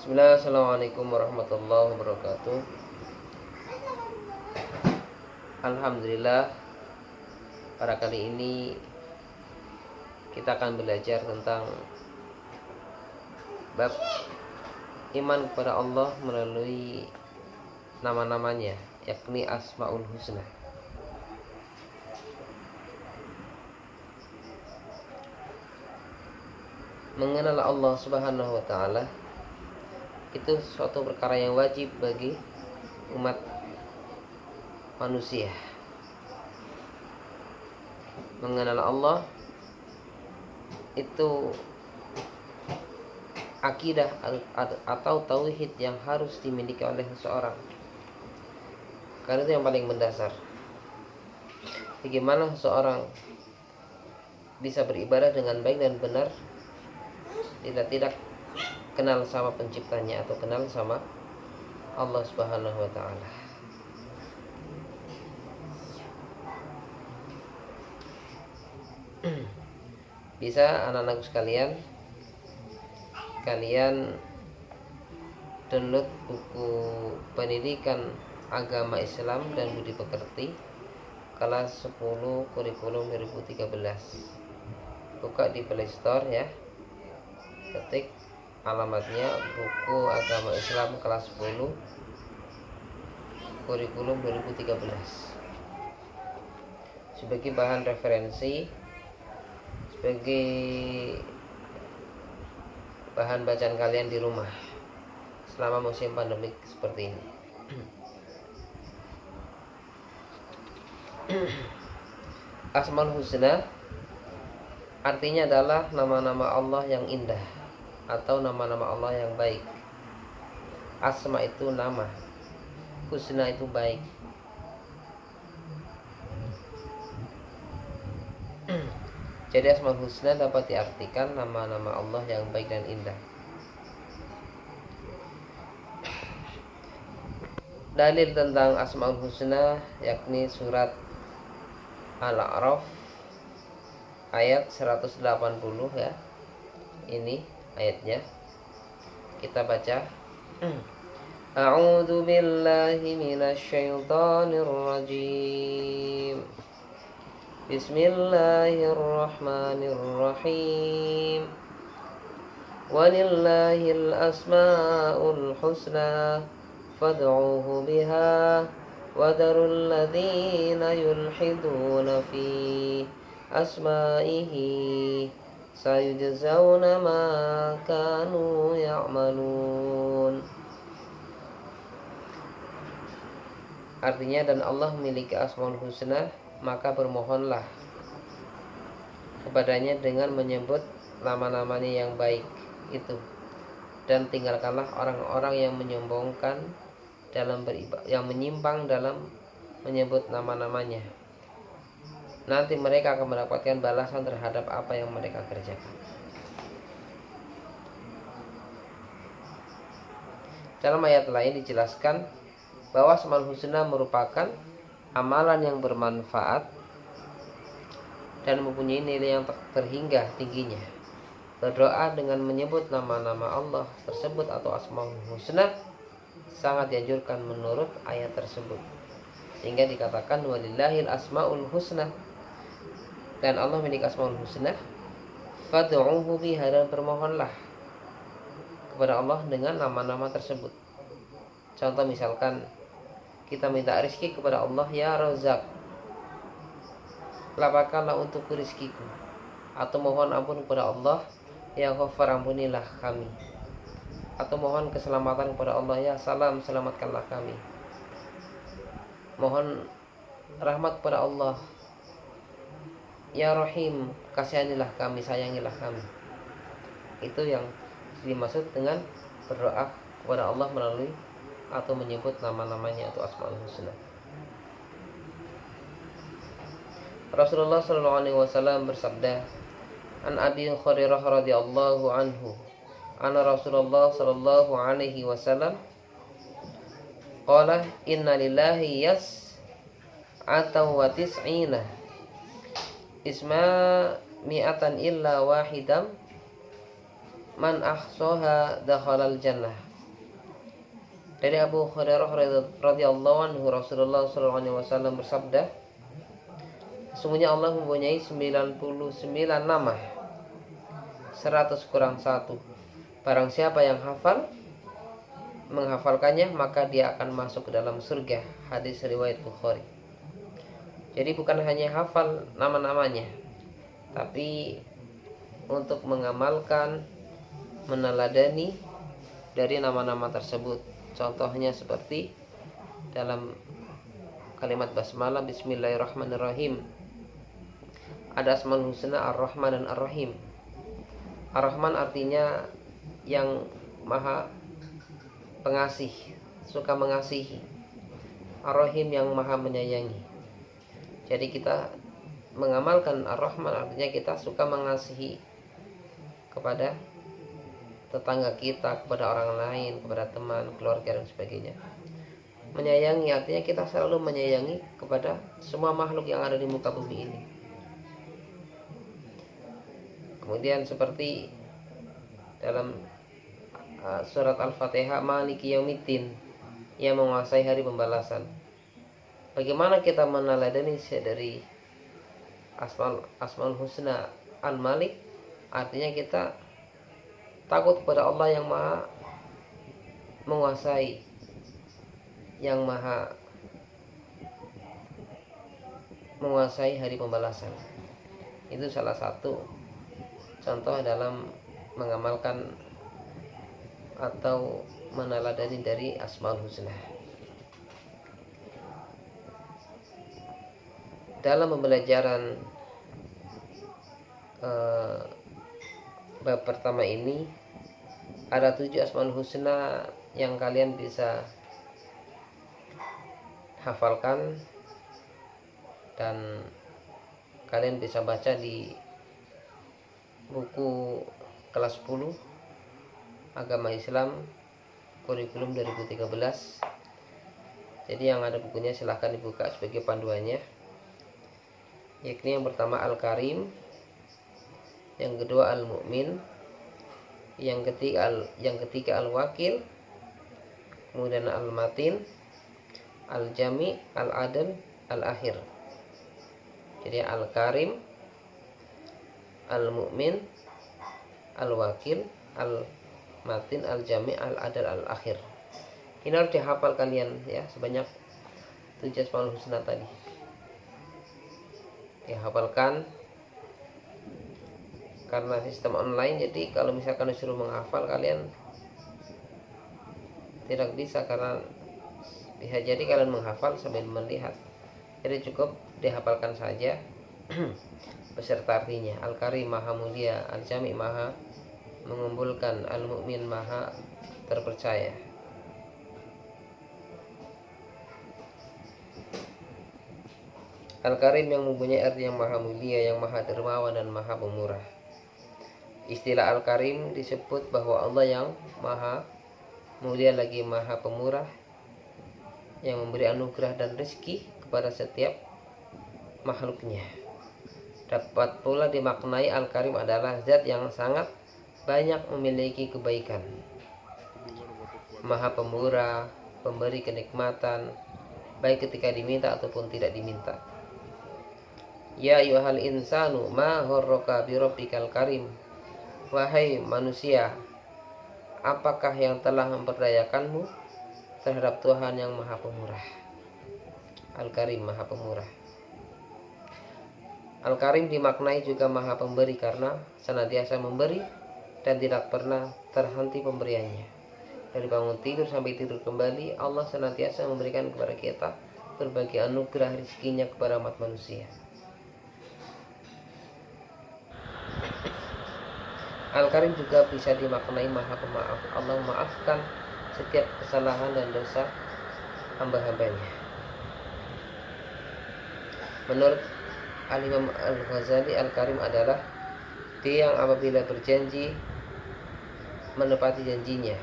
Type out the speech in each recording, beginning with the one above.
Bismillah, assalamualaikum warahmatullahi wabarakatuh. Alhamdulillah, pada kali ini kita akan belajar tentang bab iman kepada Allah melalui nama-namanya, yakni Asmaul Husna. Mengenal Allah Subhanahu wa taala itu suatu perkara yang wajib bagi umat manusia. Mengenal Allah itu akidah atau tauhid yang harus dimiliki oleh seseorang, karena itu yang paling mendasar. Bagaimana seseorang bisa beribadah dengan baik dan benar jika tidak kenal sama penciptanya atau kenal sama Allah Subhanahu wa taala. Bisa anak-anakku sekalian, kalian download buku pendidikan agama Islam dan budi pekerti kelas 10 kurikulum 2013. Buka di Play Store ya. Ketik alamatnya buku agama Islam kelas 10 kurikulum 2013 sebagai bahan referensi, sebagai bahan bacaan kalian di rumah selama musim pandemik seperti ini. Asmaul Husna artinya adalah nama-nama Allah yang indah atau nama-nama Allah yang baik. Asma itu nama, husna itu baik. Jadi Asmaul Husna dapat diartikan nama-nama Allah yang baik dan indah. Dalil tentang Asmaul Husna yakni surat Al-A'raf ayat 180 ya. Ini ayatnya kita baca. A'udzu billahi minasyaitonir rajim. Bismillahirrahmanirrahim. Walillahil asmaul husna fad'uuhu biha wadarul ladzina yulhiduna fi asma'ihi sayujzauna ma kanu ya'malun. Artinya, dan Allah memiliki Asmaul Husna, maka bermohonlah kepadanya dengan menyebut nama-namanya yang baik itu, dan tinggalkanlah orang-orang yang menyombongkan dalam beribadah, yang menyimpang dalam menyebut nama-namanya. Nanti mereka akan mendapatkan balasan terhadap apa yang mereka kerjakan. Dalam ayat lain dijelaskan bahwa Asmaul Husna merupakan amalan yang bermanfaat dan mempunyai nilai yang terhingga tingginya. Berdoa dengan menyebut nama-nama Allah tersebut atau Asmaul Husna sangat dianjurkan menurut ayat tersebut, sehingga dikatakan walillahil asmaul husna, dan Allah memiliki Asmaul Husna, fad'uuhu biha, dan bermohonlah kepada Allah dengan nama-nama tersebut. Contoh misalkan kita minta rezeki kepada Allah, ya Razak, lapangkanlah untukku rezekiku. Atau mohon ampun kepada Allah, ya Ghaffar, ampunilah kami. Atau mohon keselamatan kepada Allah, ya Salam, selamatkanlah kami. Mohon rahmat kepada Allah, ya Rahim, kasihanilah kami, sayangilah kami. Itu yang dimaksud dengan berdoa kepada Allah melalui atau menyebut nama-namanya atau Asmaul Husna. Rasulullah SAW bersabda, An Abi Hurairah radhiyallahu anhu, anna Rasulullah sallallahu alaihi wasallam qala inna lillahi yas'atan wa tis'ina isma mi'atan illa wahidam man ahsaha dakhalal jannah. Dari Abu Hurairah radhiyallahu anhu, Rasulullah SAW bersabda, sesungguhnya Allah mempunyai 99 nama, 100 kurang 1. Barang siapa yang menghafalkannya, maka dia akan masuk ke dalam surga. Hadis riwayat Bukhari. Jadi bukan hanya hafal nama-namanya, tapi untuk mengamalkan, meneladani dari nama-nama tersebut. Contohnya seperti dalam kalimat basmalah, Bismillahirrahmanirrahim. Ada Asmaul Husna Ar-Rahman dan Ar-Rahim. Ar-Rahman artinya yang maha pengasih, suka mengasihi. Ar-Rahim yang maha menyayangi. Jadi kita mengamalkan Ar-Rahman artinya kita suka mengasihi kepada tetangga kita, kepada orang lain, kepada teman, keluarga dan sebagainya. Menyayangi artinya kita selalu menyayangi kepada semua makhluk yang ada di muka bumi ini. Kemudian seperti dalam surat Al-Fatihah, Maliki Yaumiddin, yang menguasai hari pembalasan. Bagaimana kita meneladani dari Asmaul Husna Al-Malik? Artinya kita takut kepada Allah yang maha menguasai, yang maha menguasai hari pembalasan. Itu salah satu contoh dalam mengamalkan atau meneladani dari Asmaul Husna. Dalam pembelajaran bab pertama ini ada 7 Asmaul Husna yang kalian bisa hafalkan dan kalian bisa baca di buku kelas 10 Agama Islam Kurikulum 2013. Jadi yang ada bukunya silahkan dibuka sebagai panduannya. Yakni yang pertama Al-Karim, yang kedua Al-Mu'min, yang ketiga Al-Wakil, kemudian Al-Matin, Al-Jami, Al-Adl, Al-Akhir. Jadi Al-Karim, Al-Mu'min, Al-Wakil, Al-Matin, Al-Jami, Al-Adl, Al-Akhir. Ini harus dihafal kalian ya, sebanyak 7 Asmaul Husna tadi. Dihafalkan karena sistem online, jadi kalau misalkan disuruh menghafal kalian tidak bisa, karena bisa jadi kalian menghafal sambil melihat. Jadi cukup dihafalkan saja beserta artinya. Al-Karim maha mulia, Al-Jami maha mengumpulkan, Al-Mu'min maha terpercaya. Al-Karim yang mempunyai arti yang maha mulia, yang maha dermawan dan maha pemurah. Istilah Al-Karim disebut bahwa Allah yang maha mulia lagi maha pemurah, yang memberi anugerah dan rezeki kepada setiap makhluknya. Dapat pula dimaknai Al-Karim adalah zat yang sangat banyak memiliki kebaikan, maha pemurah, pemberi kenikmatan, baik ketika diminta ataupun tidak diminta. Ya ayyuhal insanu ma gharraka bi rabbikal karim. Wahai manusia, apakah yang telah memperdayakanmu terhadap Tuhan yang maha pemurah? Al-Karim maha pemurah. Al-Karim dimaknai juga maha pemberi karena senantiasa memberi dan tidak pernah terhenti pemberiannya. Dari bangun tidur sampai tidur kembali, Allah senantiasa memberikan kepada kita berbagai anugerah rezekinya kepada umat manusia. Al-Karim juga bisa dimaknai maha pemaaf. Allah memaafkan setiap kesalahan dan dosa hamba-hambanya. Menurut Al-Imam Al-Ghazali, Al-Karim adalah dia yang apabila berjanji menepati janjinya,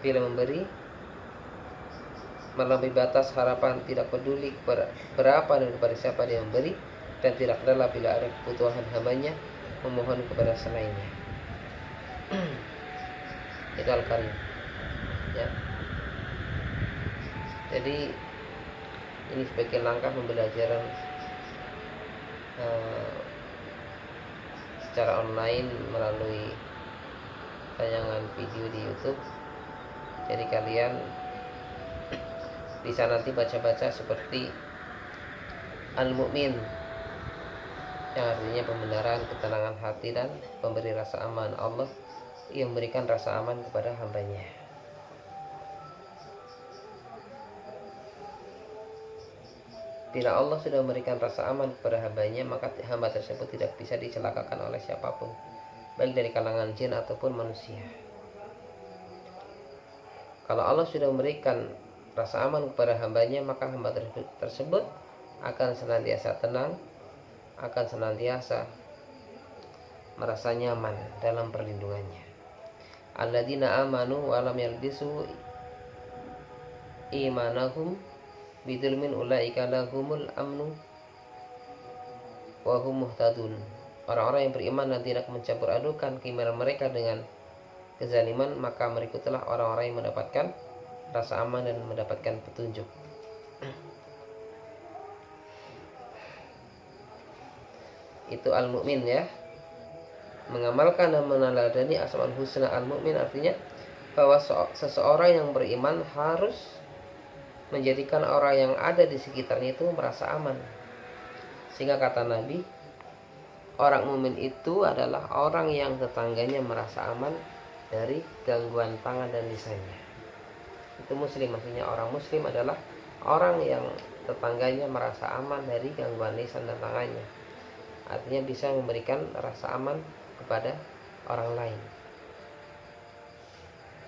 bila memberi melampaui batas harapan, tidak peduli berapa dan kepada siapa dia memberi, dan tidak rela bila ada kebutuhan hambanya memohon kepada selainnya. Itu Al-Karim ya. Jadi ini sebagai langkah pembelajaran secara online melalui tayangan video di YouTube. Jadi kalian bisa nanti baca-baca seperti Al-Mu'min, yang artinya pembenaran, ketenangan hati, dan pemberi rasa aman. Allah yang memberikan rasa aman kepada hambanya. Bila Allah sudah memberikan rasa aman kepada hambanya, maka hamba tersebut tidak bisa dicelakakan oleh siapapun, baik dari kalangan jin ataupun manusia. Kalau Allah sudah memberikan rasa aman kepada hambanya, maka hamba tersebut akan senantiasa tenang, akan senantiasa merasa nyaman dalam perlindungannya. Alladzina amanu wa lam yalbisu imanahum bidzulmin ulaika lahumul amnu wa hum muhtadun. Orang-orang yang beriman dan tidak mencampur adukan keimanan mereka dengan kezaliman, maka mereka telah orang-orang yang mendapatkan rasa aman dan mendapatkan petunjuk. Itu Al-Mu'min ya. Mengamalkan dan meneladani Asmaul Husna Al-Mu'min artinya bahwa seseorang yang beriman harus menjadikan orang yang ada di sekitarnya itu merasa aman. Sehingga kata Nabi, orang mukmin itu adalah orang yang tetangganya merasa aman dari gangguan tangan dan lisannya. Itu muslim, maksudnya orang muslim adalah orang yang tetangganya merasa aman dari gangguan lisan dan tangannya. Artinya bisa memberikan rasa aman kepada orang lain.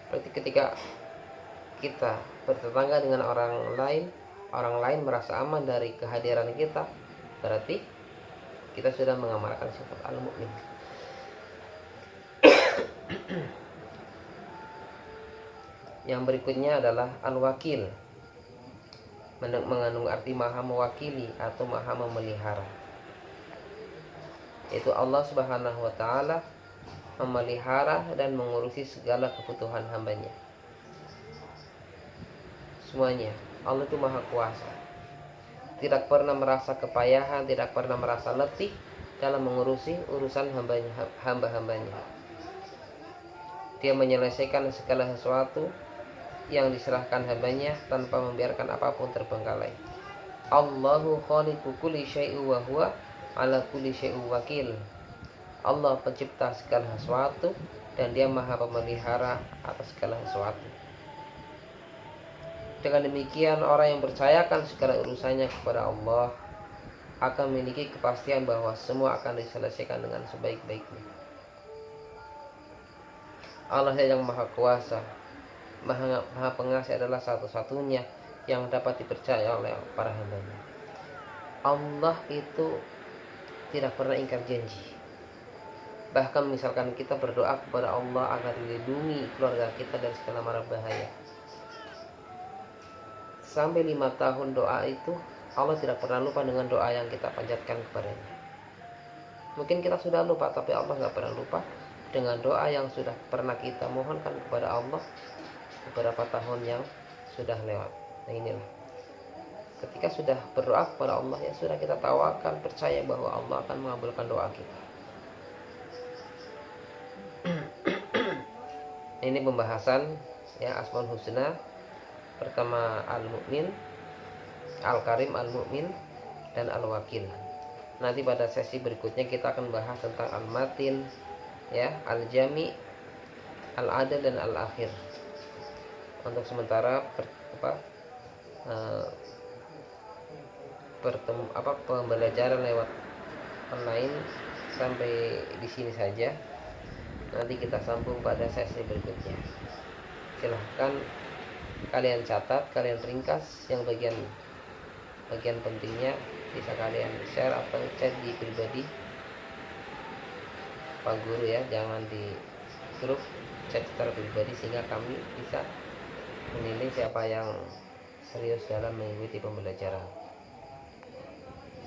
Berarti ketika kita bertetangga dengan orang lain merasa aman dari kehadiran kita, berarti kita sudah mengamalkan sifat al-mu'min. Yang berikutnya adalah al-wakil, mengandung arti maha mewakili atau maha memelihara. Yaitu Allah Subhanahu wa ta'ala memelihara dan mengurusi segala kebutuhan hambanya. Semuanya, Allah itu maha kuasa, tidak pernah merasa kepayahan, tidak pernah merasa letih dalam mengurusi urusan hamba-hambanya. Dia menyelesaikan segala sesuatu yang diserahkan hambanya tanpa membiarkan apapun terbengkalai. Allahu khaliqu kulli syai'in wa huwa ala kulli syai'in wakil. Allah pencipta segala sesuatu dan dia maha pemelihara atas segala sesuatu. Dengan demikian, orang yang percayakan segala urusannya kepada Allah akan memiliki kepastian bahwa semua akan diselesaikan dengan sebaik-baiknya. Allah yang maha kuasa, maha pengasih adalah satu-satunya yang dapat dipercaya oleh para hambanya. Allah itu tidak pernah ingkar janji. Bahkan misalkan kita berdoa kepada Allah agar dilindungi keluarga kita dari segala mara bahaya, sampai 5 tahun doa itu Allah tidak pernah lupa dengan doa yang kita panjatkan kepadanya. Mungkin kita sudah lupa, tapi Allah tidak pernah lupa dengan doa yang sudah pernah kita mohonkan kepada Allah beberapa tahun yang sudah lewat. Nah inilah, ketika sudah berdoa kepada Allah, ya sudah, kita tawakal, percaya bahwa Allah akan mengabulkan doa kita. Ini pembahasan ya Asmaul Husna. Pertama Al-Mu'min, Al-Karim, Al-Mu'min, dan Al-Wakil. Nanti pada sesi berikutnya kita akan bahas tentang Al-Matin, ya, Al-Jami, Al-Adil, dan Al-Akhir. Untuk sementara pembelajaran lewat online sampai di sini saja. Nanti kita sambung pada sesi berikutnya. Silahkan kalian catat, kalian ringkas yang bagian pentingnya, bisa kalian share atau chat di pribadi Pak Guru ya, jangan di grup, chat secara pribadi sehingga kami bisa menilai siapa yang serius dalam mengikuti pembelajaran.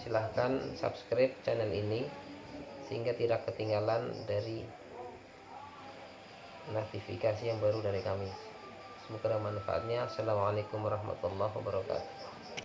Silahkan subscribe channel ini sehingga tidak ketinggalan dari notifikasi yang baru dari kami. Semoga ada manfaatnya. Assalamualaikum warahmatullahi wabarakatuh.